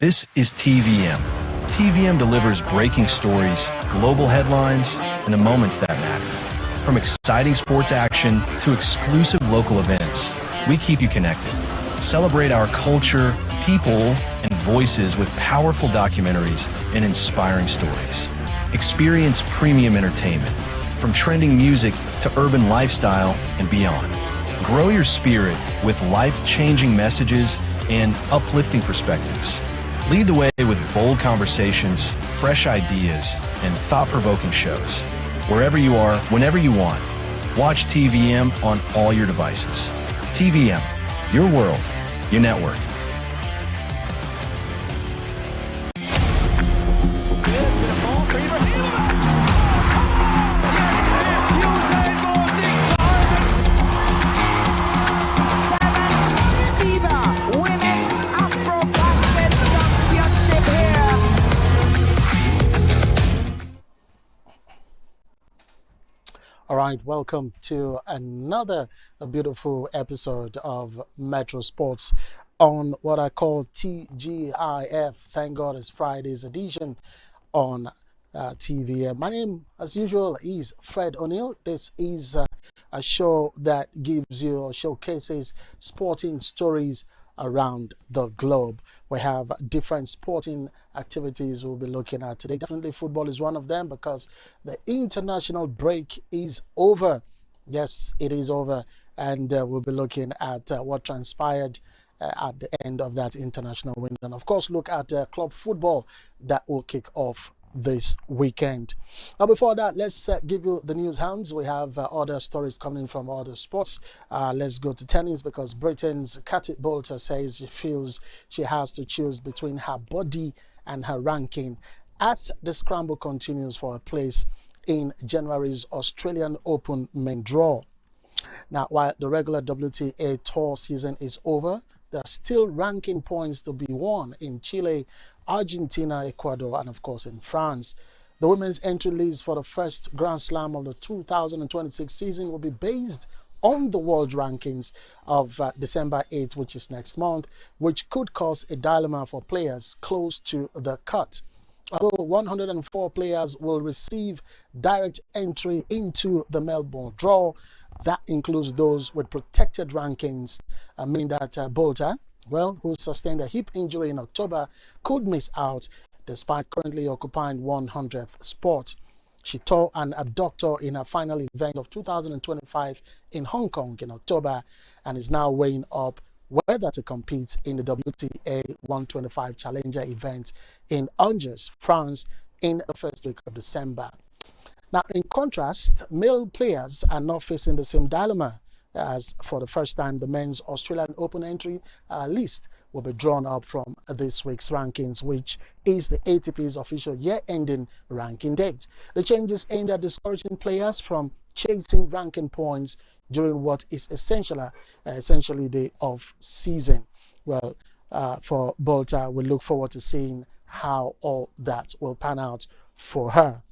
This is TVM. TVM delivers breaking stories, global headlines, and the moments that matter. From exciting sports action to exclusive local events, we keep you connected. Celebrate our culture, people, and voices with powerful documentaries and inspiring stories. Experience premium entertainment, from trending music to urban lifestyle and beyond. Grow your spirit with life-changing messages and uplifting perspectives. Lead the way with bold conversations, fresh ideas, and thought-provoking shows. Wherever you are, whenever you want, watch TVM on all your devices. TVM, your world, your network. All right, welcome to another beautiful episode of Metro Sports on what I call TGIF. Thank God it's Friday's edition on TVM. My name, as usual, is Fred O'Neill. This is a show that gives you or showcases sporting stories around the globe. We have different sporting activities we'll be looking at today. Definitely football is one of them because the international break is over. Yes, it is over, and we'll be looking at what transpired at the end of that international window, and of course look at club football that will kick off this weekend. Now, before that, let's give you the news hounds. We have other stories coming from other sports. Let's go to tennis because Britain's Katie Boulter says she feels she has to choose between her body and her ranking as the scramble continues for a place in January's Australian Open main draw. Now, while the regular WTA Tour season is over, there are still ranking points to be won in Chile, Argentina, Ecuador, and of course in France. The women's entry list for the first Grand Slam of the 2026 season will be based on the world rankings of December 8th, which is next month, which could cause a dilemma for players close to the cut. Although 104 players will receive direct entry into the Melbourne draw, that includes those with protected rankings, meaning that Boulter, who sustained a hip injury in October, could miss out despite currently occupying 100th spot. She tore an abductor in her final event of 2025 in Hong Kong in October and is now weighing up whether to compete in the WTA 125 Challenger event in Angers, France in the first week of December. Now, in contrast, male players are not facing the same dilemma, as for the first time the men's Australian Open entry list will be drawn up from this week's rankings, which is the ATP's official year-ending ranking date. The changes aimed at discouraging players from chasing ranking points during what is essentially the off-season. Well, for Boulter, we look forward to seeing how all that will pan out for her.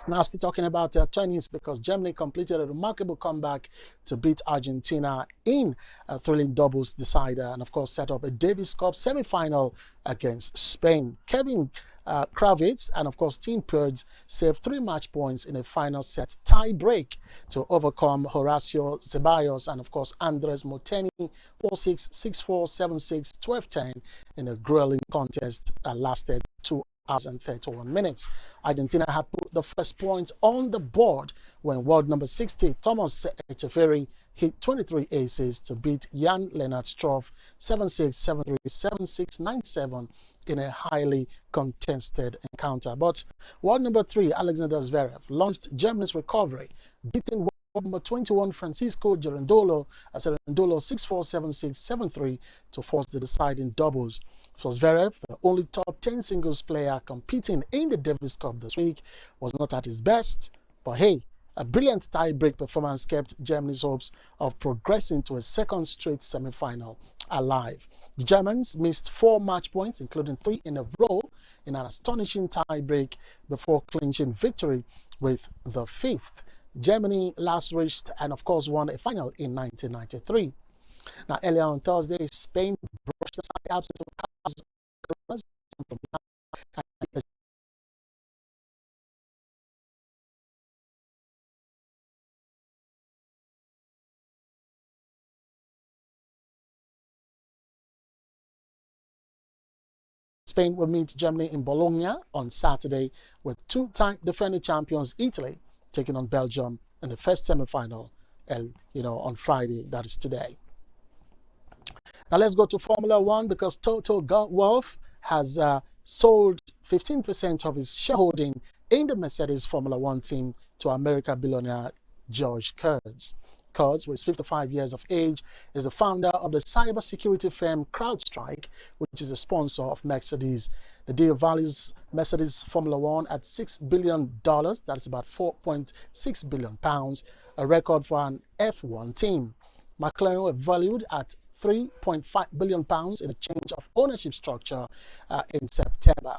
Now, still talking about tennis because Germany completed a remarkable comeback to beat Argentina in a thrilling doubles decider and, of course, set up a Davis Cup semi-final against Spain. Kevin Kravitz and, of course, Tim Pearce saved 3 match points in a final set tie break to overcome Horacio Ceballos and, of course, Andres Molteni 4-6, 6-4, 7-6, 12-10 in a grueling contest that lasted 2 hours and 31 minutes. Argentina had put the first point on the board when world number 60 Thomas Etcheverry hit 23 aces to beat Jan-Lennart Struff 7-6, 7-3, 7-6, 9-7 in a highly contested encounter. But world number 3 Alexander Zverev launched Germany's recovery, beating world number 21 Francisco Cerundolo 6-4, 7-6, 7-3 to force the deciding doubles. For Zverev, the only top 10 singles player competing in the Davis Cup this week, was not at his best, but hey, a brilliant tie-break performance kept Germany's hopes of progressing to a second straight semi-final alive. The Germans missed 4 match points, including 3 in a row, in an astonishing tie-break before clinching victory with the 5th. Germany last reached and, of course, won a final in 1993. Now, earlier on Thursday, Spain brushed aside the absence of Spain will meet Germany in Bologna on Saturday, with two-time defending champions Italy taking on Belgium in the first semi-final, on Friday, that is today. Now let's go to Formula One, because Toto Wolff has sold 15% of his shareholding in the Mercedes Formula One team to American billionaire George Kurtz. Kurtz, who is 55 years of age, is the founder of the cybersecurity firm CrowdStrike, which is a sponsor of Mercedes. The deal values Mercedes Formula One at $6 billion, that's about 4.6 billion pounds, a record for an F1 team. McLaren were valued at £3.5 billion in a change of ownership structure in September.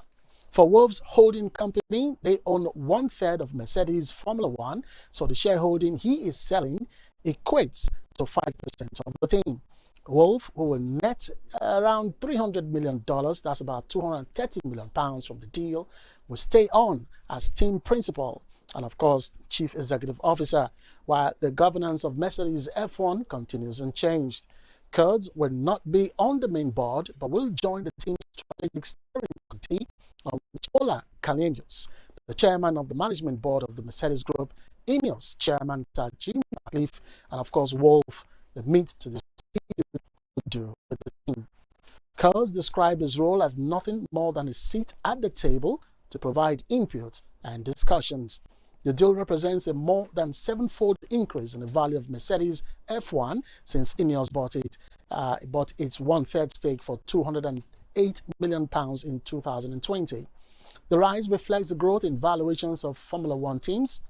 For Wolff's holding company, they own 1/3 of Mercedes Formula One, so the shareholding he is selling equates to 5% of the team. Wolff, who will net around $300 million, that's about 230 million pounds from the deal, will stay on as team principal and, of course, chief executive officer, while the governance of Mercedes F1 continues unchanged. Kurtz will not be on the main board, but will join the team's strategic steering committee, on which Ola Kalenius, the chairman of the management board of the Mercedes Group, Ineos chairman Sir Jim Ratcliffe, and of course Wolff, the meet to decide what to do with the team. Kurtz described his role as nothing more than a seat at the table to provide input and discussions. The deal represents a more than seven-fold increase in the value of Mercedes F1 since Ineos bought its 1/3 stake for £208 million in 2020. The rise reflects the growth in valuations of Formula One teams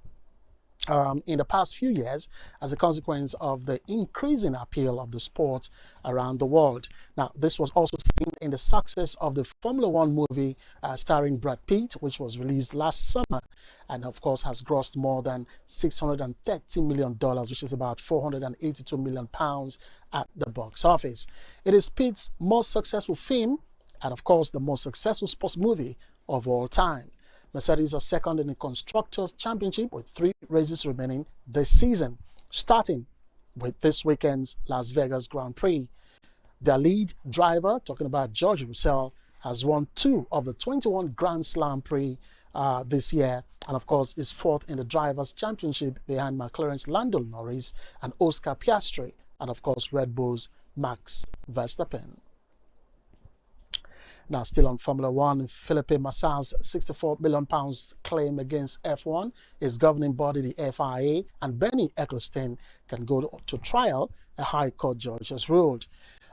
in the past few years as a consequence of the increasing appeal of the sport around the world. Now, this was also seen in the success of the Formula One movie starring Brad Pitt, which was released last summer and, of course, has grossed more than $630 million, which is about 482 million pounds at the box office. It is Pitt's most successful film and, of course, the most successful sports movie of all time. Mercedes are second in the Constructors' Championship with 3 races remaining this season, starting with this weekend's Las Vegas Grand Prix. Their lead driver, talking about George Russell, has won 2 of the 21 Grand Slam Prix this year, and of course is 4th in the Drivers' Championship behind McLaren's Lando Norris and Oscar Piastri, and of course Red Bull's Max Verstappen. Now, still on Formula One, Felipe Massa's £64 million claim against F1, his governing body, the FIA, and Bernie Ecclestone can go to trial, a High Court judge has ruled.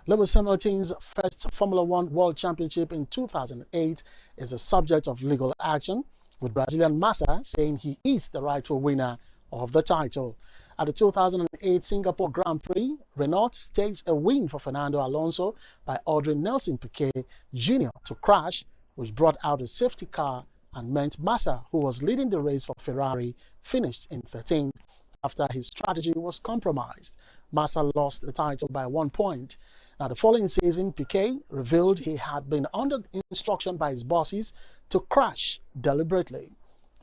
Lewis Hamilton's first Formula One World Championship in 2008 is the subject of legal action, with Brazilian Massa saying he is the rightful winner of the title. At the 2008 Singapore Grand Prix, Renault staged a win for Fernando Alonso by ordering Nelson Piquet Jr. to crash, which brought out a safety car and meant Massa, who was leading the race for Ferrari, finished in 13th after his strategy was compromised. Massa lost the title by 1 point. Now, the following season, Piquet revealed he had been under instruction by his bosses to crash deliberately.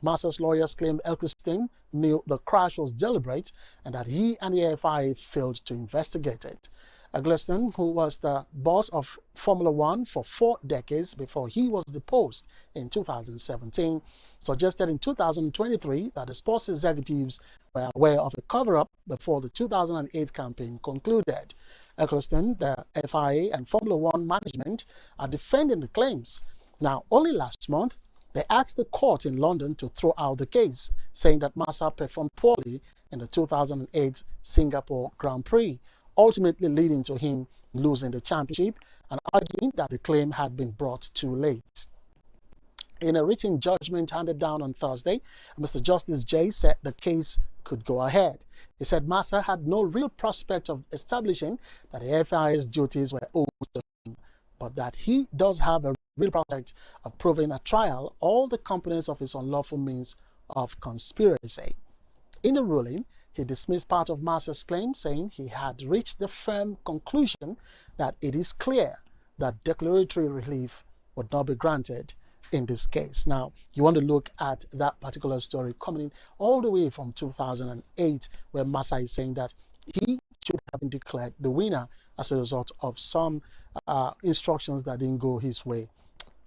Massa's lawyers claimed Ecclestone knew the crash was deliberate and that he and the FIA failed to investigate it. Ecclestone, who was the boss of Formula One for 4 decades before he was deposed in 2017, suggested in 2023 that the sports executives were aware of a cover-up before the 2008 campaign concluded. Ecclestone, the FIA, and Formula One management are defending the claims. Now, only last month, they asked the court in London to throw out the case, saying that Massa performed poorly in the 2008 Singapore Grand Prix, ultimately leading to him losing the championship and arguing that the claim had been brought too late. In a written judgment handed down on Thursday, Mr. Justice Jay said the case could go ahead. He said Massa had no real prospect of establishing that the FIA's duties were owed to him, but that he does have a real prospect of proving at trial all the components of his unlawful means of conspiracy. In the ruling, he dismissed part of Massa's claim, saying he had reached the firm conclusion that it is clear that declaratory relief would not be granted in this case. Now, you want to look at that particular story coming in all the way from 2008, where Massa is saying that he should have been declared the winner as a result of some instructions that didn't go his way.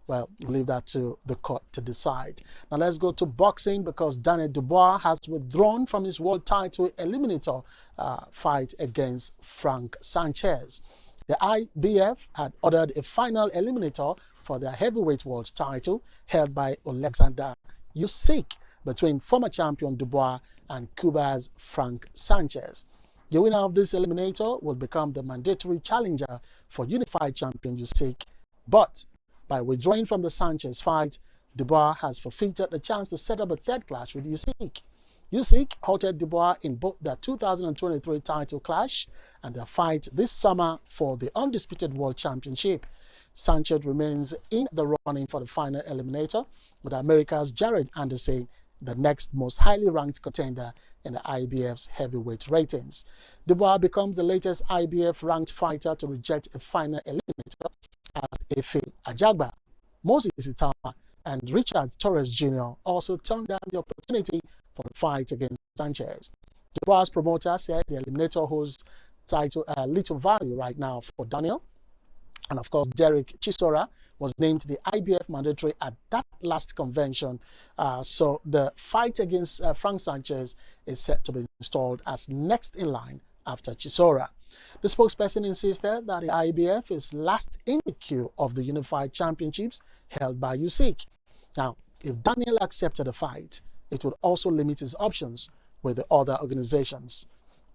Well, we'll leave that to the court to decide. Now let's go to boxing, because Daniel Dubois has withdrawn from his world title eliminator fight against Frank Sanchez. The IBF had ordered a final eliminator for their heavyweight world title held by Alexander Usyk between former champion Dubois and Cuba's Frank Sanchez. The winner of this eliminator will become the mandatory challenger for unified champion Usyk, but by withdrawing from the Sanchez fight, Dubois has forfeited the chance to set up a third clash with Usyk. Usyk halted Dubois in both their 2023 title clash and their fight this summer for the undisputed world championship. Sanchez remains in the running for the final eliminator, with America's Jared Anderson the next most highly ranked contender in the IBF's heavyweight ratings. Dubois becomes the latest IBF-ranked fighter to reject a final eliminator, as Efe Ajagba, Moses Itama, and Richard Torres Jr. also turned down the opportunity for the fight against Sanchez. Dubois' promoter said the eliminator holds title little value right now for Daniel. And of course, Derek Chisora was named the IBF mandatory at that last convention. So the fight against Frank Sanchez is set to be installed as next in line after Chisora. The spokesperson insisted that the IBF is last in the queue of the Unified Championships held by Usyk. Now, if Daniel accepted the fight, it would also limit his options with the other organizations.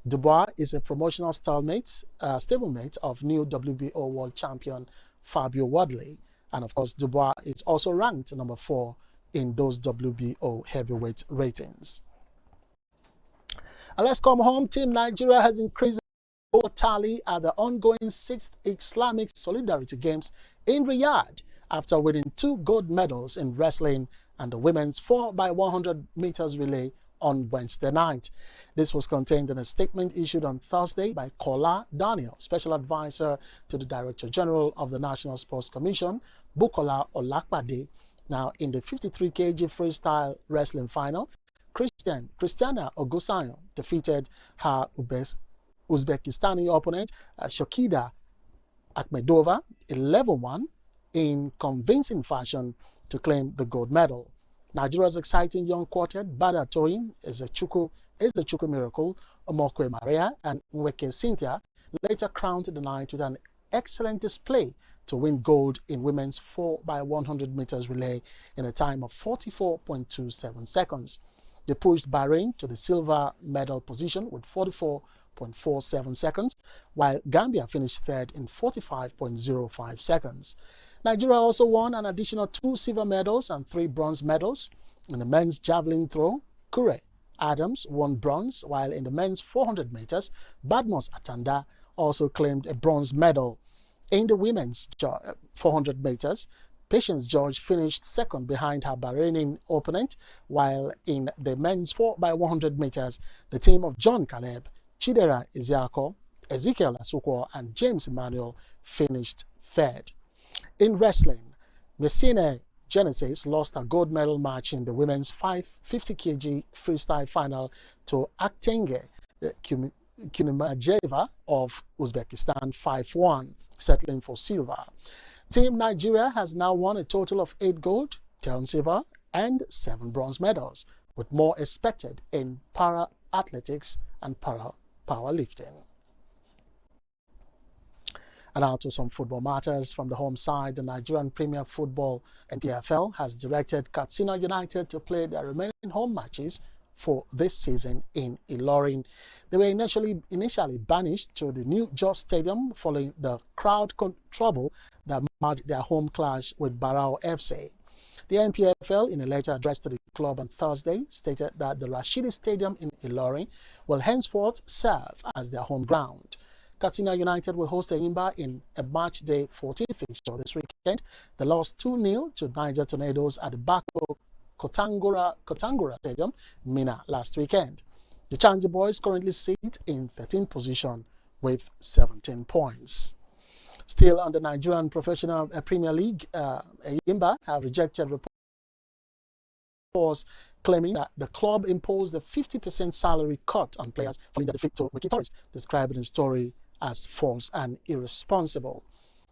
Dubois is a promotional stablemate of new WBO world champion Fabio Wardley. And of course, Dubois is also ranked number 4 in those WBO heavyweight ratings. And let's come home. Team Nigeria has increased the tally at the ongoing 6th Islamic Solidarity Games in Riyadh after winning 2 gold medals in wrestling and the women's 4x100 meters relay on Wednesday night. This was contained in a statement issued on Thursday by Kola Daniel, Special Advisor to the Director General of the National Sports Commission, Bukola Olakpade. Now, in the 53 kg freestyle wrestling final, Christiana Ogusayan defeated her Uzbekistani opponent, Shokida Akhmedova, 11-1 in convincing fashion to claim the gold medal. Nigeria's exciting young quartet, Bada Toyin, is a Chukwu Miracle, Omokwe Maria, and Nweke Cynthia, later crowned the night with an excellent display to win gold in women's 4x100 meters relay in a time of 44.27 seconds. They pushed Bahrain to the silver medal position with 44.47 seconds, while Gambia finished third in 45.05 seconds. Nigeria also won an additional 2 silver medals and 3 bronze medals. In the men's javelin throw, Kure Adams won bronze, while in the men's 400 meters, Badmus Atanda also claimed a bronze medal. In the women's 400 meters, Patience George finished second behind her Bahraini opponent, while in the men's 4x100 meters, the team of John Caleb, Chidera Isiako, Ezekiel Asukwo, and James Emmanuel finished third. In wrestling, Messina Genesis lost a gold medal match in the women's 50 kg freestyle final to Aktenge Kunimajeva of Uzbekistan 5-1, settling for silver. Team Nigeria has now won a total of 8 gold, 10 silver, and 7 bronze medals, with more expected in para-athletics and para-powerlifting. And now to some football matters from the home side. The Nigerian Premier Football NPFL has directed Katsina United to play their remaining home matches for this season in Ilorin. They were initially banished to the new Jos Stadium following the crowd trouble that marred their home clash with Barao FC. The NPFL, in a letter addressed to the club on Thursday, stated that the Rashidi Stadium in Ilorin will henceforth serve as their home ground. Katsina United will host Enyimba in a match day 14 fixture this weekend. They lost 2-0 to Niger Tornadoes at the Bako Kotangura Stadium, Mina, last weekend. The Challenger Boys currently sit in 13th position with 17 points. Still on the Nigerian Professional Premier League, Enyimba have rejected reports claiming that the club imposed a 50% salary cut on players following the defeat to Wiki Tourist, describing the story as false and irresponsible.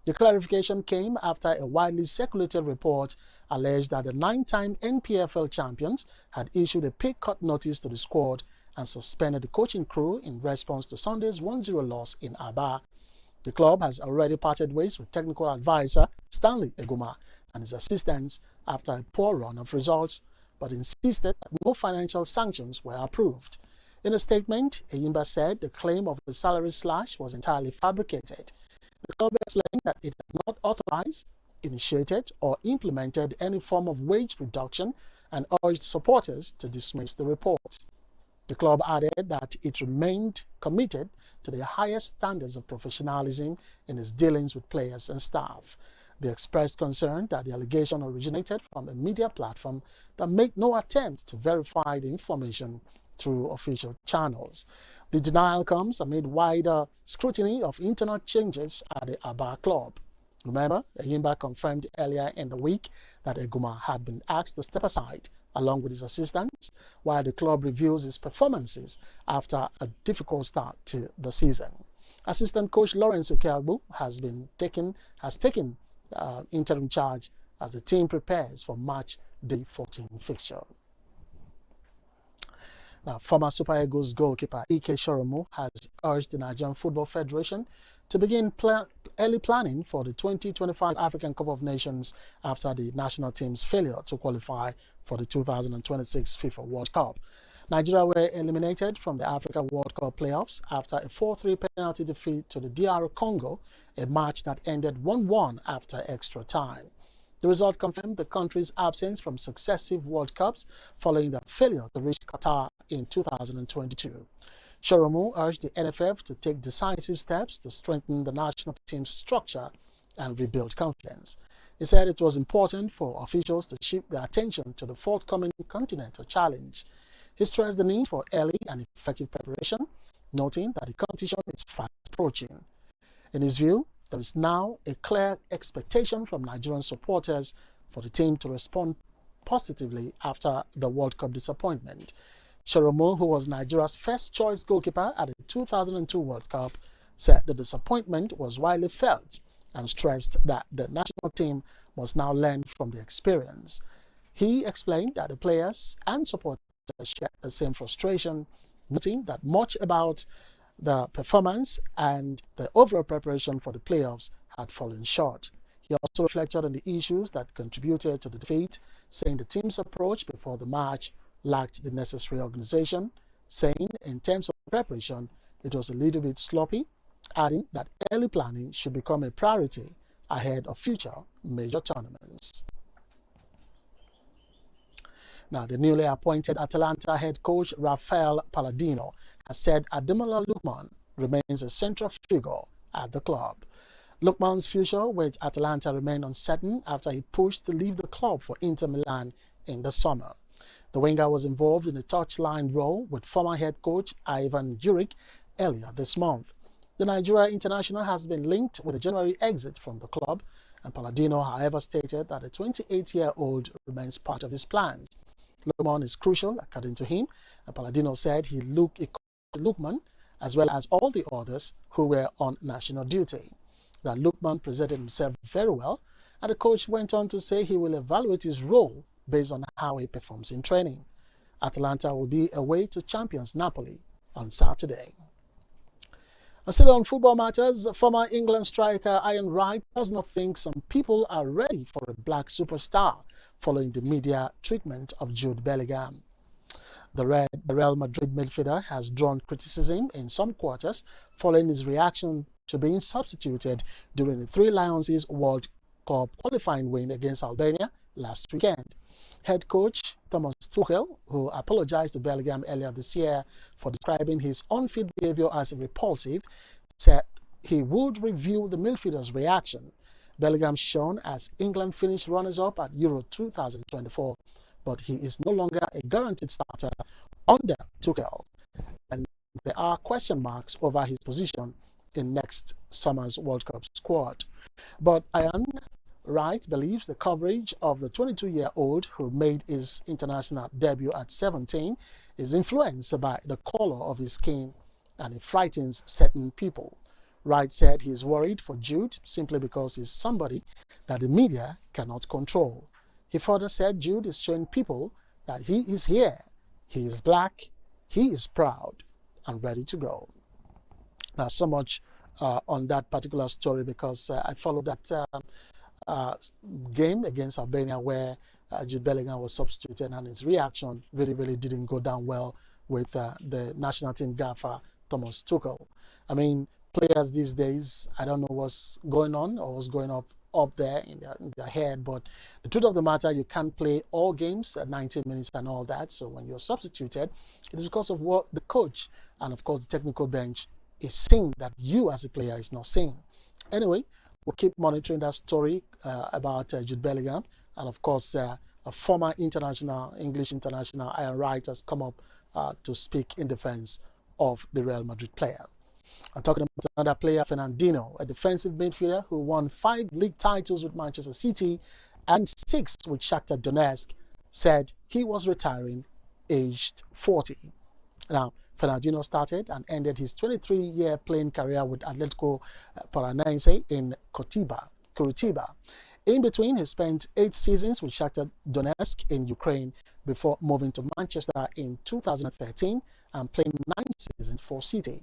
The clarification came after a widely circulated report alleged that the 9-time NPFL champions had issued a pay cut notice to the squad and suspended the coaching crew in response to Sunday's 1-0 loss in Aba. The club has already parted ways with technical advisor Stanley Eguma and his assistants after a poor run of results, but insisted that no financial sanctions were approved. In a statement, Enyimba said the claim of the salary slash was entirely fabricated. The club explained that it had not authorized, initiated, or implemented any form of wage reduction and urged supporters to dismiss the report. The club added that it remained committed to the highest standards of professionalism in its dealings with players and staff. They expressed concern that the allegation originated from a media platform that made no attempt to verify the information through official channels. The denial comes amid wider scrutiny of internal changes at the Aba club. Remember, Enyimba confirmed earlier in the week that Eguma had been asked to step aside along with his assistants while the club reviews its performances after a difficult start to the season. Assistant coach Lawrence Okeagbu has taken interim charge as the team prepares for match day 14 fixture. Now, former Super Eagles goalkeeper Ike Shoromu has urged the Nigerian Football Federation to begin early planning for the 2025 African Cup of Nations after the national team's failure to qualify for the 2026 FIFA World Cup. Nigeria were eliminated from the Africa World Cup playoffs after a 4-3 penalty defeat to the DR Congo, a match that ended 1-1 after extra time. The result confirmed the country's absence from successive World Cups following the failure to reach Qatar in 2022. Shoromu urged the NFF to take decisive steps to strengthen the national team's structure and rebuild confidence. He said it was important for officials to shift their attention to the forthcoming continental challenge. He stressed the need for early and effective preparation, noting that the competition is fast approaching. In his view, there is now a clear expectation from Nigerian supporters for the team to respond positively after the World Cup disappointment. Shoromu, who was Nigeria's first-choice goalkeeper at the 2002 World Cup, said the disappointment was widely felt and stressed that the national team must now learn from the experience. He explained that the players and supporters shared the same frustration, noting that much about the performance and the overall preparation for the playoffs had fallen short. He also reflected on the issues that contributed to the defeat, saying the team's approach before the match lacked the necessary organization, saying in terms of preparation it was a little bit sloppy, adding that early planning should become a priority ahead of future major tournaments. Now, the newly appointed Atalanta head coach Rafael Palladino has said Ademola Lookman remains a central figure at the club. Lookman's future with Atalanta remained uncertain after he pushed to leave the club for Inter Milan in the summer. The winger was involved in a touchline role with former head coach Ivan Juric earlier this month. The Nigeria international has been linked with a January exit from the club, and Palladino, however, stated that the 28-year-old remains part of his plans. Lookman is crucial, according to him, and Palladino said he looked at Lookman as well as all the others who were on national duty. That Lookman presented himself very well, and the coach went on to say he will evaluate his role based on how he performs in training. Atalanta will be away to champions Napoli on Saturday. And still on football matters, former England striker Ian Wright does not think some people are ready for a black superstar following the media treatment of Jude Bellingham. The Real Madrid midfielder has drawn criticism in some quarters following his reaction to being substituted during the Three Lions' World Cup qualifying win against Albania last weekend. Head coach Thomas Tuchel, who apologized to Bellingham earlier this year for describing his on-field behavior as repulsive, said he would review the midfielder's reaction. Bellingham shone as England finished runners-up at Euro 2024, but he is no longer a guaranteed starter under Tuchel, and there are question marks over his position in next summer's World Cup squad. But Ian Wright believes the coverage of the 22-year-old who made his international debut at 17 is influenced by the color of his skin, and it frightens certain people. Wright said he is worried for Jude simply because he's somebody that the media cannot control. He further said Jude is showing people that he is here, he is black, he is proud and ready to go. Now, so much on that particular story because I followed that game against Albania where Jude Bellingham was substituted, and his reaction really didn't go down well with the national team gaffer Thomas Tuchel. I mean, players these days, I don't know what's going on or what's going up there in their head, but the truth of the matter, you can't play all games at 90 minutes and all that. So when you're substituted, it's because of what the coach and of course the technical bench is seeing that you as a player is not seeing. Anyway, we'll keep monitoring that story about Jude Bellingham, and of course a former English international Ian Wright has come up to speak in defense of the Real Madrid player. I'm talking about another player, Fernandinho, a defensive midfielder who won 5 league titles with Manchester City and 6 with Shakhtar Donetsk, said he was retiring aged 40. Now, Fernandinho started and ended his 23-year playing career with Atletico Paranaense in Curitiba. In between, he spent 8 seasons with Shakhtar Donetsk in Ukraine before moving to Manchester in 2013 and playing 9 seasons for City.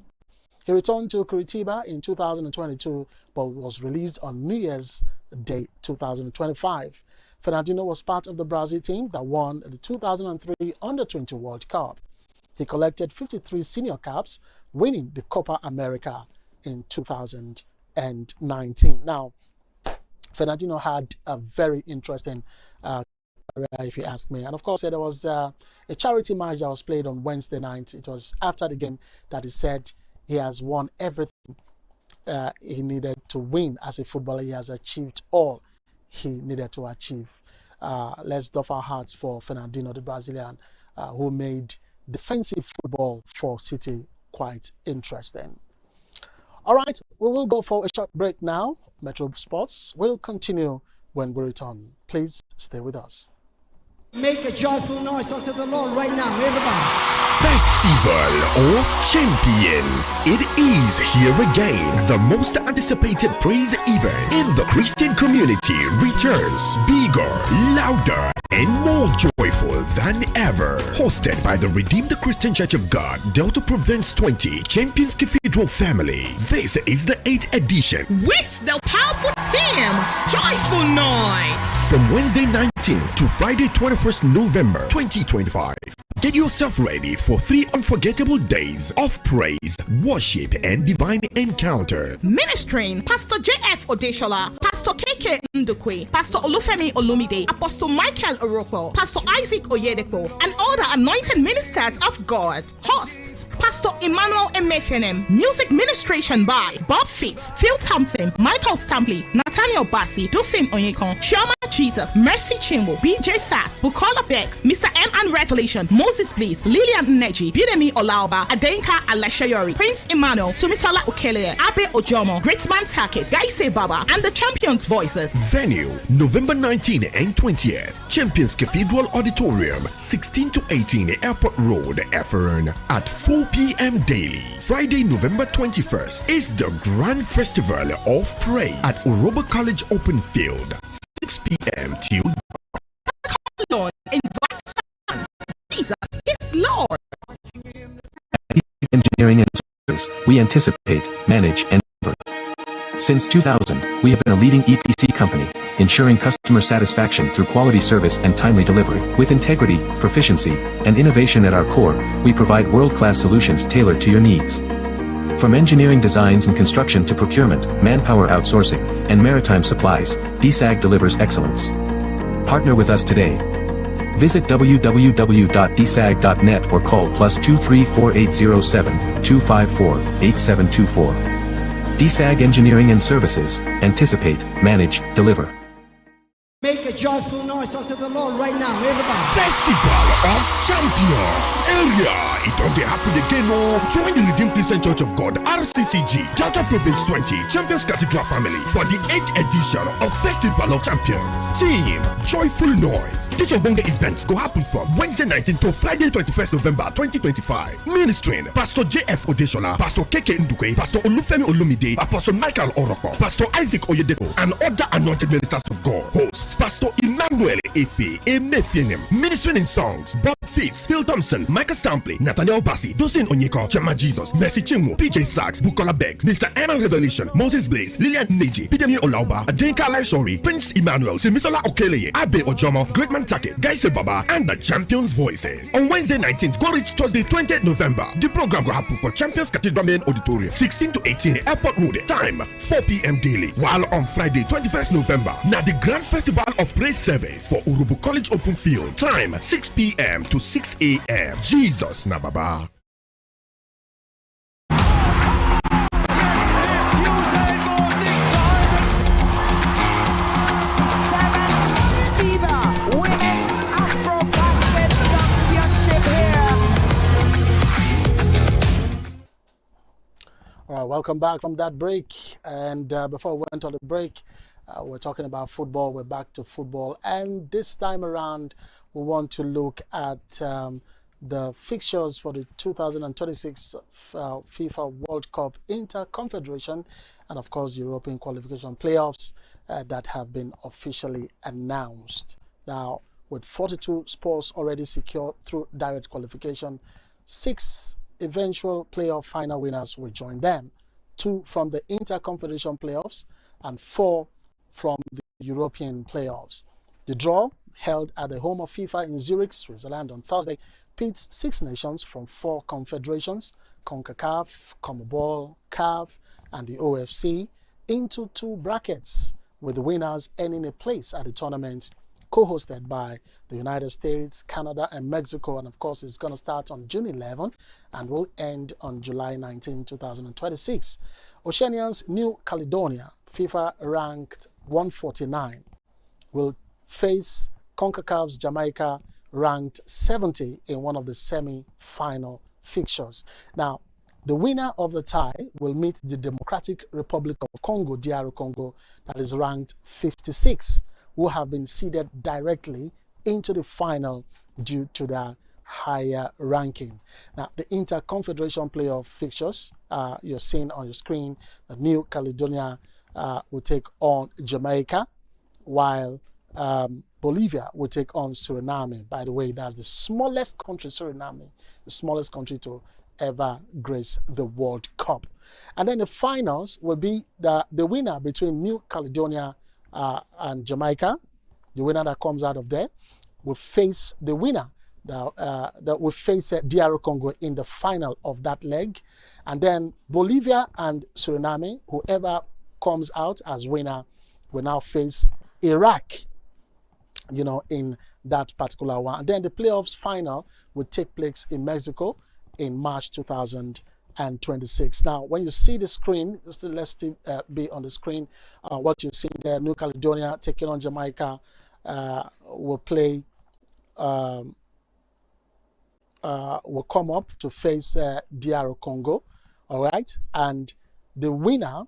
He returned to Curitiba in 2022 but was released on New Year's Day 2025. Fernandinho was part of the Brazil team that won the 2003 Under-20 World Cup. He collected 53 senior caps, winning the Copa America in 2019. Now, Fernandinho had a very interesting career, if you ask me. And of course, there was a charity match that was played on Wednesday night. It was after the game that he said he has won everything he needed to win as a footballer. He has achieved all he needed to achieve. Let's doff our hearts for Fernandinho, the Brazilian, who made defensive football for City quite interesting. All right, we will go for a short break now. Metro Sports will continue when we return. Please stay with us. Make a joyful noise unto the Lord right now, everybody. Festival of Champions. It is here again. The most anticipated praise event in the Christian community returns bigger, louder, and more joyful than ever. Hosted by the Redeemed Christian Church of God, Delta Province 20, Champions Cathedral family. This is the 8th edition. With the powerful theme, Joyful Noise. From Wednesday 19th to Friday 21st November 2025. Get yourself ready for 3 unforgettable days of praise, worship, and divine encounter. Ministering Pastor J.F. Odeshola, Pastor K.K. Ndukwe, Pastor Olufemi Olumide, Apostle Michael Oroko, Pastor Isaac Oyedepo, and all the anointed ministers of God. Hosts, Pastor Emmanuel Emefenem. Music ministration by Bob Fitz, Phil Thompson, Michael Stampley, Nathaniel Bassi, Dusin Onyekon, Chioma Jesus, Mercy Chimbo, BJ Sass, Bukola Beck, Mr. M and Revelation, Moses Bliss, Lillian Neji, Bidemi Olaoba, Adenka Alashayori, Prince Emmanuel, Sumisola Okele, Abe Ojomo, Greatman Tacket, Gaise Baba, and the Champions Voices. Venue, November 19 and 20th, Champions Cathedral Auditorium, 16 to 18 Airport Road, Efferon, at 4 p.m. daily. Friday, November 21st is the Grand Festival of Praise at Oroba College Open Field, 6 p.m. till Lord, invite son. Jesus is Lord. Engineering and services, we anticipate, manage, and deliver. Since 2000, we have been a leading EPC company, ensuring customer satisfaction through quality service and timely delivery. With integrity, proficiency, and innovation at our core, we provide world-class solutions tailored to your needs. From engineering designs and construction to procurement, manpower outsourcing, and maritime supplies, DSAG delivers excellence. Partner with us today. Visit www.dsag.net or call +23 4807 254 8724. DSAG Engineering and Services, anticipate, manage, deliver. Make a joyful noise unto the Lord right now, everybody. Festival of Champions. Area. It don't happen again, no. Join the Redeemed Christian Church of God, RCCG, Delta Province 20, Champions Cathedral Family for the 8th edition of Festival of Champions. Team, Joyful Noise. This Obonga events go happen from Wednesday 19th to Friday 21st November 2025. Ministering, Pastor J.F. Odeshola, Pastor K.K. Ndukwe, Pastor Olufemi Olumide, Apostle Michael Oroko, Pastor Isaac Oyedepo, and other anointed ministers of God. Hosts, Pastor Emmanuel Efe, Emefienem. Ministering in songs, Bob Fitz, Phil Thompson, Michael Stampley, Nathaniel Bassi, Dosin Onyeko, Chema Jesus, Mercy Chinwo, PJ Sachs, Bukola Beggs, Mr. Eman Revelation, Moses Blaze, Lillian Neji, Bidemi Olauba, Adenka Laishori, Prince Emmanuel, Simisola Okeleye, Abe Ojomo, Greatman Take, Gaise Baba, and the Champions Voices. On Wednesday 19th, go reach Thursday 20th November. The program will happen for Champions Cathedral Main Auditorium, 16 to 18 Airport Road, time 4 p.m. daily. While on Friday 21st November, now the Grand Festival of Praise Service for Urubu College Open Field, time 6 p.m. to 6 a.m. Jesus na Baba. All right, welcome back from that break. And before we went on the break, we're talking about football. We're back to football. And this time around, we want to look at the fixtures for the 2026 FIFA World Cup Inter-Confederation and, of course, European qualification playoffs that have been officially announced. Now, with 42 spots already secured through direct qualification, 6 eventual playoff final winners will join them, 2 from the Inter-Confederation playoffs and 4 from the European playoffs. The draw, held at the home of FIFA in Zurich, Switzerland on Thursday, pits 6 nations from 4 confederations, CONCACAF, CONMEBOL, CAF, and the OFC, into 2 brackets, with the winners earning a place at the tournament co-hosted by the United States, Canada, and Mexico. And of course, it's going to start on June 11 and will end on July 19, 2026. Oceania's New Caledonia, FIFA ranked 149, will face CONCACAF's Jamaica, ranked 70 in one of the semi-final fixtures. Now, the winner of the tie will meet the Democratic Republic of Congo, DR Congo, that is ranked 56, who have been seeded directly into the final due to their higher ranking. Now, the Inter-Confederation playoff fixtures, you're seeing on your screen, the New Caledonia will take on Jamaica, while Bolivia will take on Suriname. By the way, that's the smallest country, Suriname, the smallest country to ever grace the World Cup. And then the finals will be the winner between New Caledonia and Jamaica. The winner that comes out of there will face the winner that will face DR Congo in the final of that leg. And then Bolivia and Suriname, whoever comes out as winner, will now face Iraq, in that particular one. And then the playoffs final will take place in Mexico in March 2026. Now, when you see the screen, let's still be on the screen. What you see there, New Caledonia taking on Jamaica, will play, will come up to face DR Congo, all right? And the winner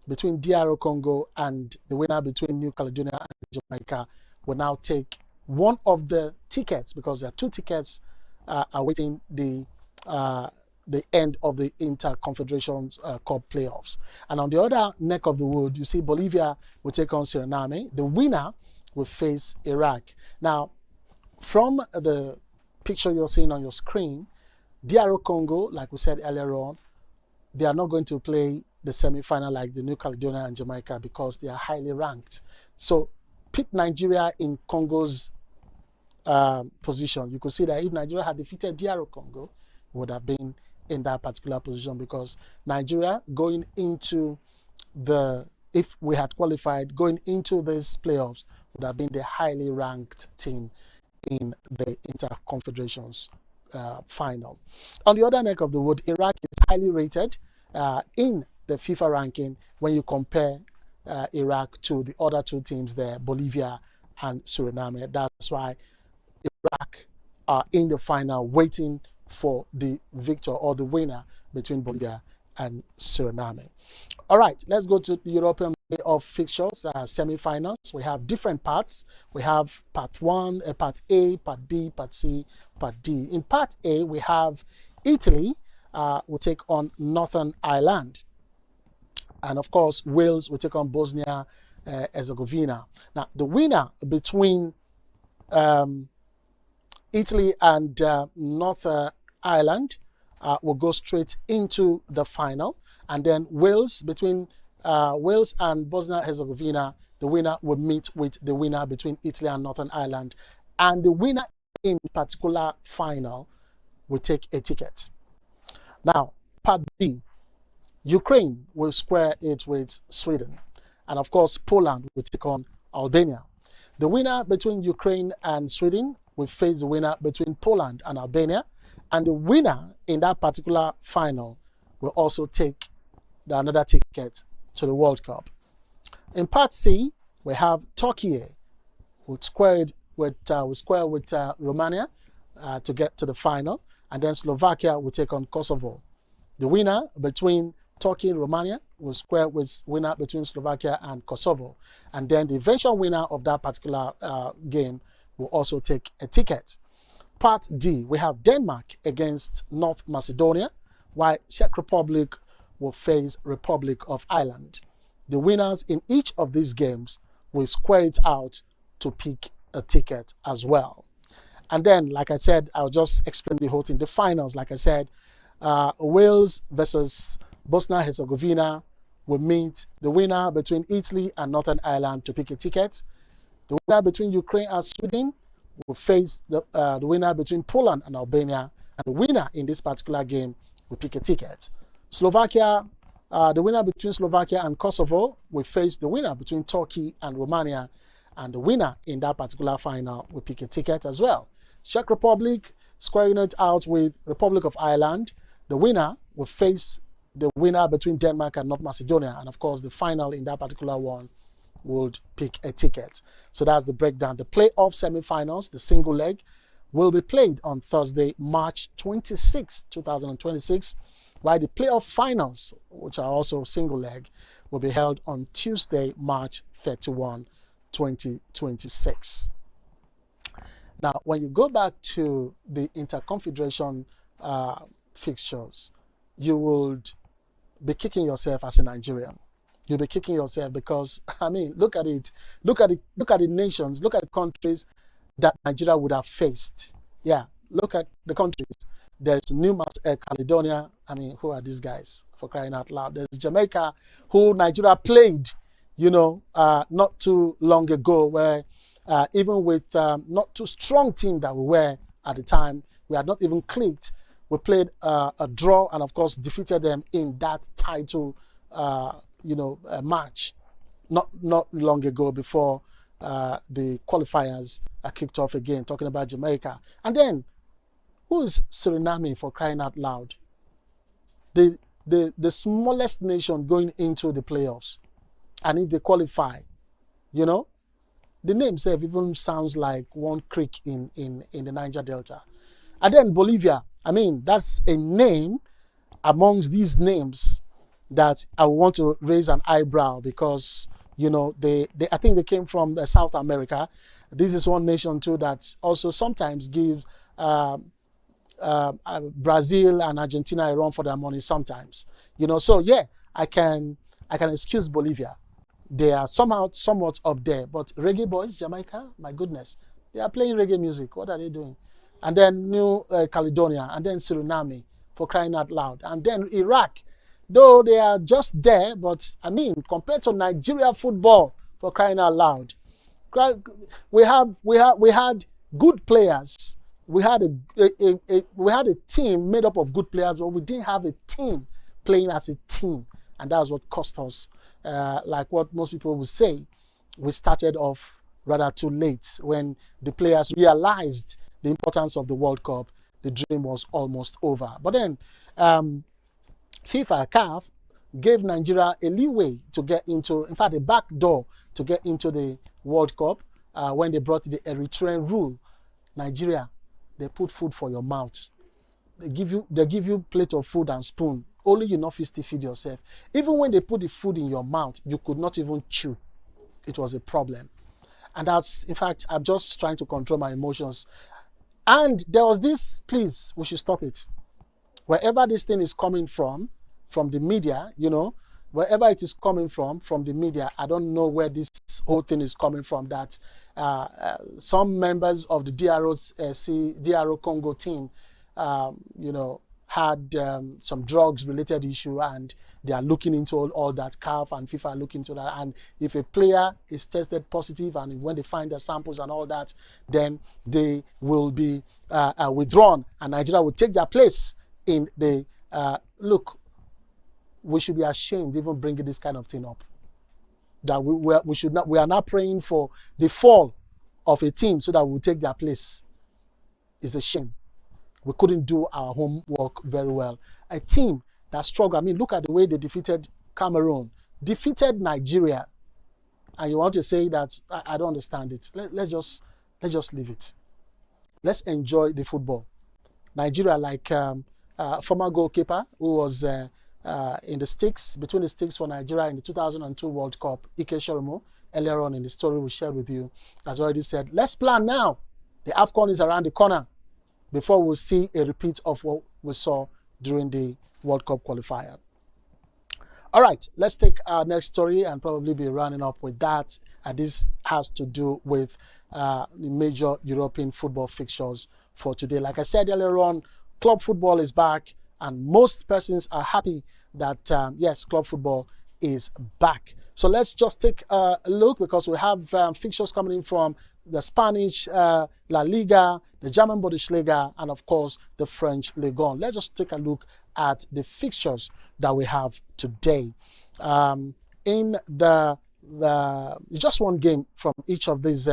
between DR Congo and the winner between New Caledonia and Jamaica will now take one of the tickets, because there are 2 tickets awaiting the end of the Inter-Confederation Cup playoffs. And on the other neck of the wood, you see Bolivia will take on Suriname. The winner will face Iraq. Now, from the picture you're seeing on your screen, DR Congo, like we said earlier on, they are not going to play the semi-final like the New Caledonia and Jamaica because they are highly ranked. So put Nigeria in Congo's position. You could see that if Nigeria had defeated DR Congo, it would have been in that particular position, because Nigeria going into if we had qualified, going into these playoffs would have been the highly ranked team in the Inter-Confederations final. On the other neck of the wood, Iraq is highly rated in the FIFA ranking when you compare Iraq to the other 2 teams there, Bolivia and Suriname. That's why Iraq are in the final waiting for the victor or the winner between Bolivia and Suriname. All right, let's go to the European of fixtures, semi-finals. We have different parts. We have part 1, part A, part B, part C, part D. In part A, we have Italy will take on Northern Ireland. And of course, Wales will take on Bosnia Herzegovina. Now, the winner between Italy and Northern Ireland will go straight into the final. And then Wales, between Wales and Bosnia Herzegovina, the winner will meet with the winner between Italy and Northern Ireland. And the winner in particular final will take a ticket. Now, part B, Ukraine will square it with Sweden. And of course, Poland will take on Albania. The winner between Ukraine and Sweden will face the winner between Poland and Albania. And the winner in that particular final will also take another ticket to the World Cup. In part C, we have Turkey will square with Romania to get to the final, and then Slovakia will take on Kosovo. The winner between Turkey and Romania will square with winner between Slovakia and Kosovo, and then the eventual winner of that particular game will also take a ticket. Part D, we have Denmark against North Macedonia, while Czech Republic will face Republic of Ireland. The winners in each of these games will square it out to pick a ticket as well. And then, like I said, I'll just explain the whole thing. The finals, like I said, Wales versus Bosnia-Herzegovina will meet the winner between Italy and Northern Ireland to pick a ticket. The winner between Ukraine and Sweden will face the winner between Poland and Albania. And the winner in this particular game will pick a ticket. Slovakia, the winner between Slovakia and Kosovo will face the winner between Turkey and Romania, and the winner in that particular final will pick a ticket as well. Czech Republic squaring it out with Republic of Ireland. The winner will face the winner between Denmark and North Macedonia, and of course the final in that particular one would pick a ticket. So that's the breakdown. The playoff semi-finals, the single leg, will be played on Thursday, March 26, 2026. While the playoff finals, which are also single leg, will be held on Tuesday, March 31, 2026. Now, when you go back to the Interconfederation fixtures, you would be kicking yourself as a Nigerian. You'll be kicking yourself because, I mean, look at it. Look at the nations, look at the countries that Nigeria would have faced. Yeah, look at the countries. There's New Caledonia. I mean, who are these guys, for crying out loud? There's Jamaica, who Nigeria played, not too long ago, where even with not too strong team that we were at the time, we had not even clicked. We played a draw and, of course, defeated them in that title, match not long ago before the qualifiers are kicked off again, talking about Jamaica. And then, who is Suriname, for crying out loud? The smallest nation going into the playoffs. And if they qualify, the name itself even sounds like one creek in the Niger Delta. And then Bolivia, I mean, that's a name amongst these names that I want to raise an eyebrow because, I think they came from South America. This is one nation too that also sometimes gives Brazil and Argentina a run for their money sometimes. So yeah, I can excuse Bolivia. They are somewhat up there, but Reggae Boys, Jamaica, my goodness, they are playing reggae music. What are they doing? And then New Caledonia, and then Suriname, for crying out loud, and then Iraq, though they are just there, but I mean, compared to Nigeria football, for crying out loud, we had good players. We had a team made up of good players, but we didn't have a team playing as a team, and that's what cost us. Like what most people would say, we started off rather too late. When the players realized the importance of the World Cup, the dream was almost over. But then FIFA, CAF, gave Nigeria a leeway to get into, in fact, a back door to get into the World Cup. when they brought the Eritrean rule. Nigeria, they put food for your mouth. They give you plate of food and spoon. Only you not feed yourself. Even when they put the food in your mouth, you could not even chew. It was a problem. And that's, in fact, I'm just trying to control my emotions. And there was this, please, we should stop it. Wherever this thing is coming from the media, wherever it is coming from the media, I don't know where this whole thing is coming from, that some members of the DRO Congo team, had some drugs-related issue, and they are looking into all that. CAF and FIFA are looking into that. And if a player is tested positive, and when they find their samples and all that, then they will be withdrawn, and Nigeria will take their place in the look. We should be ashamed even bringing this kind of thing up. That we should not. We are not praying for the fall of a team so that we will take their place. It's a shame. We couldn't do our homework very well. A team that struggled. I mean, look at the way they defeated Cameroon, defeated Nigeria, and you want to say that I don't understand it. Let's just leave it. Let's enjoy the football. Nigeria, like former goalkeeper who was in the sticks, between the sticks for Nigeria in the 2002 World Cup, Ike Shoromo, earlier on in the story we shared with you, has already said, let's plan now. The AFCON is around the corner before we'll see a repeat of what we saw during the World Cup qualifier. All right, let's take our next story and probably be running up with that. And this has to do with the major European football fixtures for today. Like I said earlier on, club football is back, and most persons are happy that, yes, club football is back. So let's just take a look, because we have fixtures coming in from the Spanish La Liga, the German Bundesliga, and of course the French Ligue 1. Let's just take a look at the fixtures that we have today. In the just one game from each of these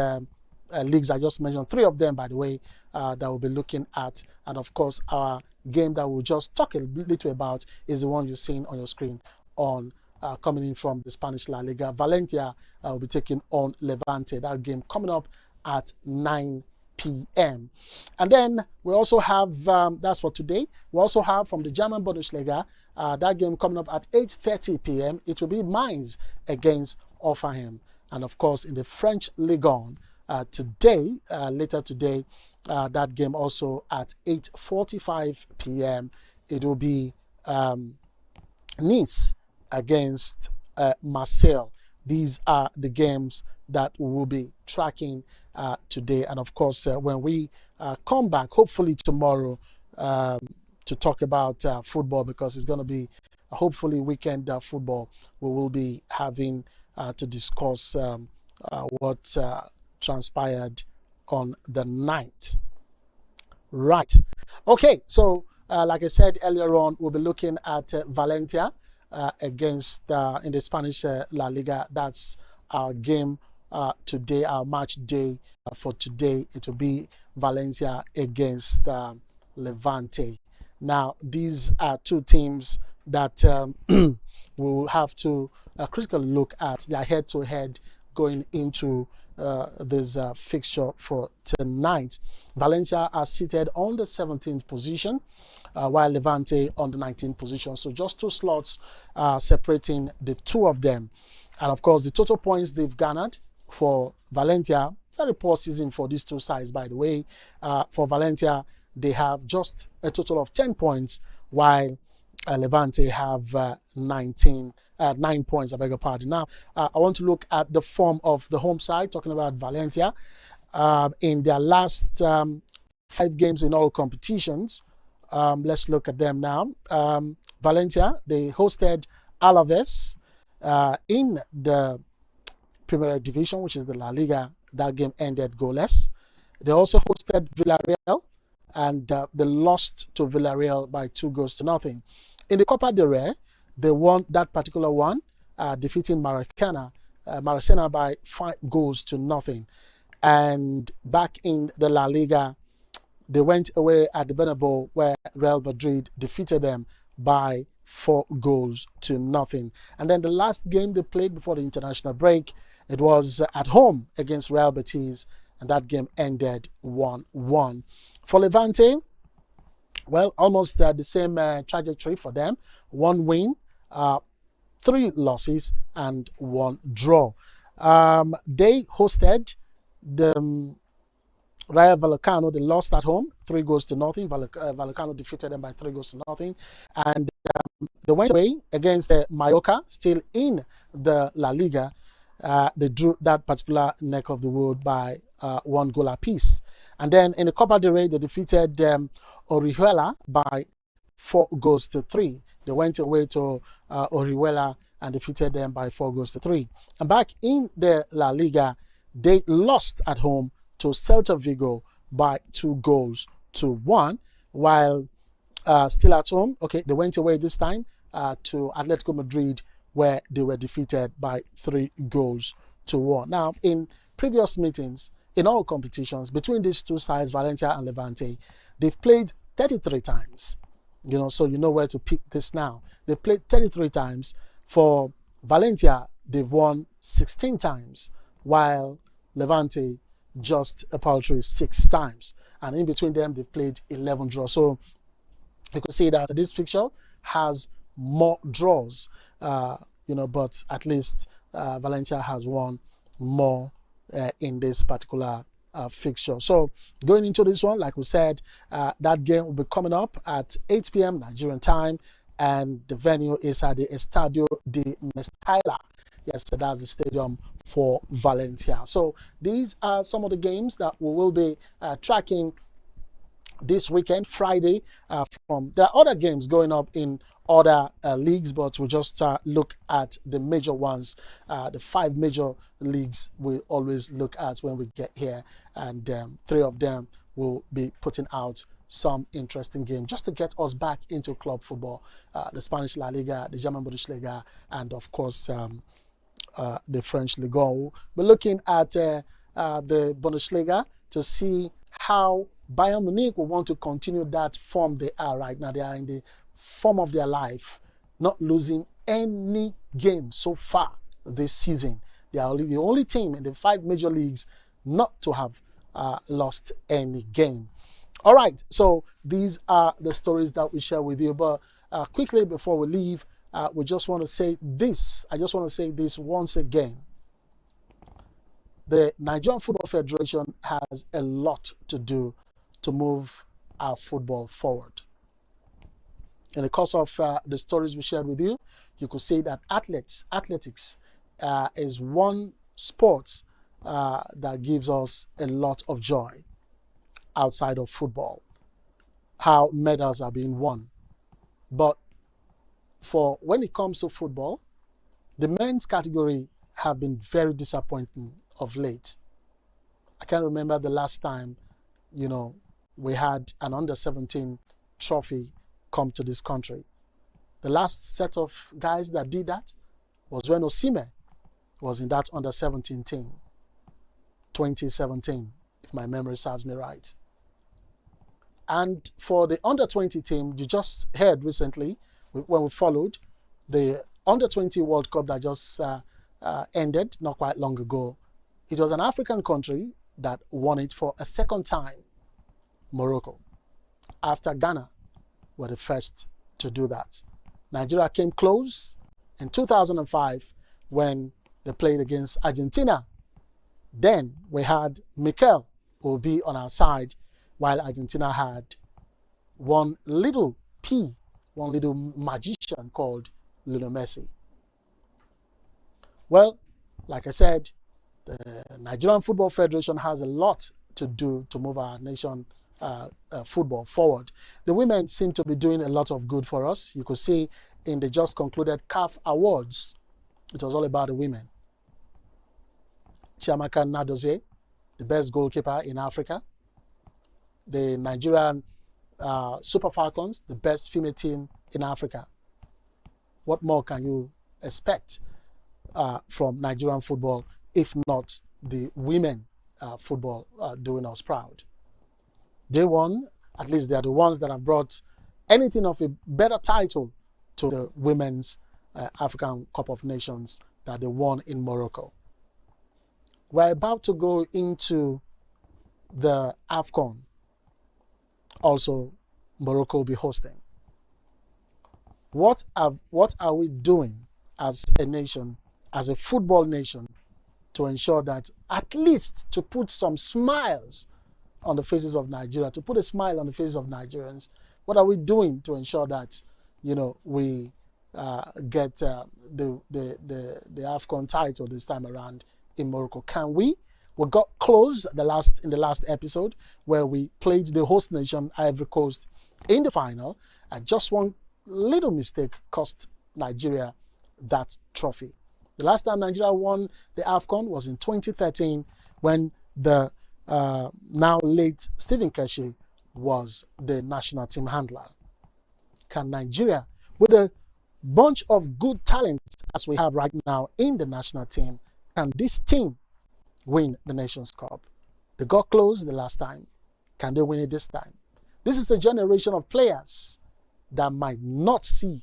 leagues I just mentioned, 3 of them, by the way, that we'll be looking at, and of course our game that we'll just talk a little about is the one you're seeing on your screen on coming in from the Spanish La Liga. Valencia will be taking on Levante. That game coming up at 9 p.m. And then we also have, that's for today, we also have from the German Bundesliga, that game coming up at 8:30 p.m. It will be Mainz against Hoffenheim. And of course, in the French Ligue 1, today, later today, that game also at 8:45 p.m. It will be Nice against Marseille. These are the games that we will be tracking today. And of course, when we come back, hopefully tomorrow, to talk about football, because it's going to be hopefully weekend football, we will be having to discuss what transpired on the 9th. Right. Okay, so like I said earlier on, we'll be looking at Valencia against in the Spanish La Liga. That's our game today, our match day for today. It will be Valencia against Levante. Now, these are 2 teams that we'll have to critically look at their head-to-head going into this fixture for tonight. Valencia are seated on the 17th position, while Levante on the 19th position. So just 2 slots separating the 2 of them. And of course, the total points they've garnered for Valencia, very poor season for these 2 sides, by the way. For Valencia, they have just a total of 10 points, while Levante have 9 points, I beg your pardon. Now, I want to look at the form of the home side, talking about Valencia. In their last 5 games in all competitions, let's look at them now. Valencia, they hosted Alaves in the Premier Division, which is the La Liga. That game ended goalless. They also hosted Villarreal, and they lost to Villarreal by 2-0. In the Copa del Rey, they won that particular one, defeating Maracana by 5-0. And back in the La Liga, they went away at the Bernabeu, where Real Madrid defeated them by 4-0. And then the last game they played before the international break, It was at home against Real Betis, and that game ended 1-1. For Levante, well, almost the same trajectory for them. 1 win, 3 losses, and 1 draw. They hosted the Rayo Vallecano. They lost at home, 3-0. Vallecano defeated them by 3-0. And they went away against Mallorca, still in the La Liga. They drew that particular neck of the wood by 1 goal apiece. And then in the Copa del Rey, they defeated Orihuela by 4-3. They went away to Orihuela and defeated them by 4-3. And back in the La Liga, they lost at home to Celta Vigo by 2-1. While still at home, okay, they went away this time to Atletico Madrid, where they were defeated by 3-1. Now, in previous meetings, in all competitions between these two sides, Valencia and Levante, they've played 33 times. So you know where to pick this now. They played 33 times. For Valencia, they've won 16 times, while Levante just a paltry 6 times. And in between them, they've played 11 draws. So you could see that this fixture has more draws, but at least Valencia has won more in this particular fixture. So going into this one, like we said, that game will be coming up at 8 p.m. Nigerian time, and the venue is at the Estadio de Mestalla. Yes, so that's the stadium for Valencia. So these are some of the games that we will be tracking this weekend, Friday. There are other games going up in other leagues, but we'll just look at the major ones, the 5 major leagues we always look at when we get here, and 3 of them will be putting out some interesting games just to get us back into club football, the Spanish La Liga, the German Bundesliga, and of course the French Ligue 1. We're looking at the Bundesliga to see how Bayern Munich will want to continue that form they are right now. They are in the form of their life, not losing any game so far this season. They are the only team in the 5 major leagues not to have lost any game. All right, so these are the stories that we share with you. But quickly before we leave, we just want to say this. I just want to say this once again. The Nigerian Football Federation has a lot to do to move our football forward. In the course of the stories we shared with you, you could see that athletics is one sport that gives us a lot of joy outside of football, how medals are being won. But for when it comes to football, the men's category have been very disappointing of late. I can't remember the last time, we had an under-17 trophy come to this country. The last set of guys that did that was when Osimhen was in that under-17 team, 2017, if my memory serves me right. And for the under-20 team, you just heard recently, when we followed the under-20 World Cup that just ended not quite long ago, it was an African country that won it for a second time, Morocco, after Ghana were the first to do that. Nigeria came close in 2005 when they played against Argentina. Then we had Mikel Obi on our side, while Argentina had one little magician called Lionel Messi. Well, like I said, the Nigerian Football Federation has a lot to do to move our nation football forward. The women seem to be doing a lot of good for us. You could see in the just concluded CAF Awards, it was all about the women. Chiamaka Nnadozie, the best goalkeeper in Africa. The Nigerian Super Falcons, the best female team in Africa. What more can you expect from Nigerian football, if not the women football doing us proud? They won, at least they are the ones that have brought anything of a better title to the Women's African Cup of Nations that they won in Morocco. we're about to go into the AFCON. Also, Morocco will be hosting. What are we doing as a nation, as a football nation, to ensure that at least to put some smiles on the faces of Nigeria, to put a smile on the faces of Nigerians? What are we doing to ensure that, we get the AFCON title this time around in Morocco? Can we? We got close in the last episode where we played the host nation, Ivory Coast, in the final, and just one little mistake cost Nigeria that trophy. The last time Nigeria won the AFCON was in 2013 when the now late Stephen Keshi was the national team handler. Can Nigeria, with a bunch of good talents as we have right now in the national team, can this team win the Nations Cup? They got close the last time. Can they win it this time? This is a generation of players that might not see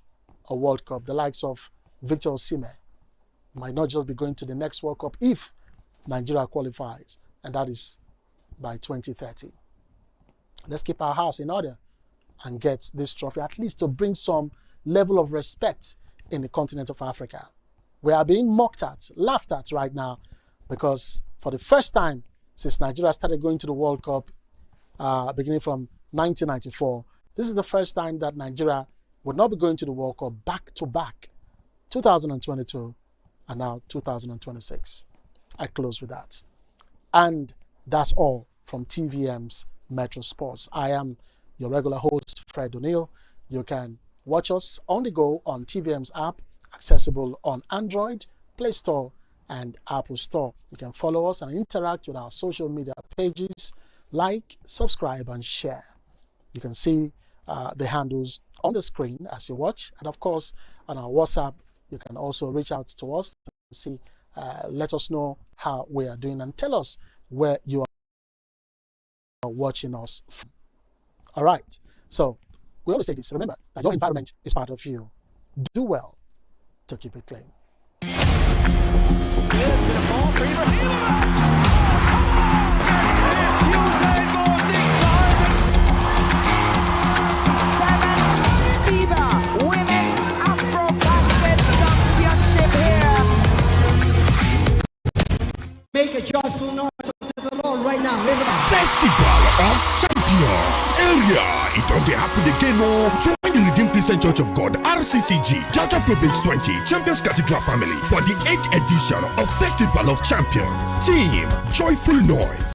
a World Cup. The likes of Victor Osimhen might not just be going to the next World Cup if Nigeria qualifies, and that is by 2030. Let's keep our house in order and get this trophy, at least to bring some level of respect in the continent of Africa. We are being mocked at, laughed at right now, because for the first time since Nigeria started going to the World Cup, beginning from 1994, this is the first time that Nigeria would not be going to the World Cup back to back, 2022 and now 2026. I close with that. And that's all from TVM's Metro Sports. I am your regular host, Fred O'Neill. You can watch us on the go on TVM's app, accessible on Android, Play Store, and Apple Store. You can follow us and interact with our social media pages, like, subscribe, and share. You can see the handles on the screen as you watch. And of course, on our WhatsApp, you can also reach out to us and see, let us know how we are doing and tell us where you are watching us from. All right. So we always say this. Remember that your environment is part of you. Do well to keep it clean. Women's Afro Basket Championship here. Make a joyful noise to the Lord right now, everybody. Festival of Champions. Area, it don't happen again, no. Join the Redeemed Christian Church of God, RCCG, Delta Province 20, Champions Cathedral Family for the 8th edition of Festival of Champions. Team, Joyful Noise.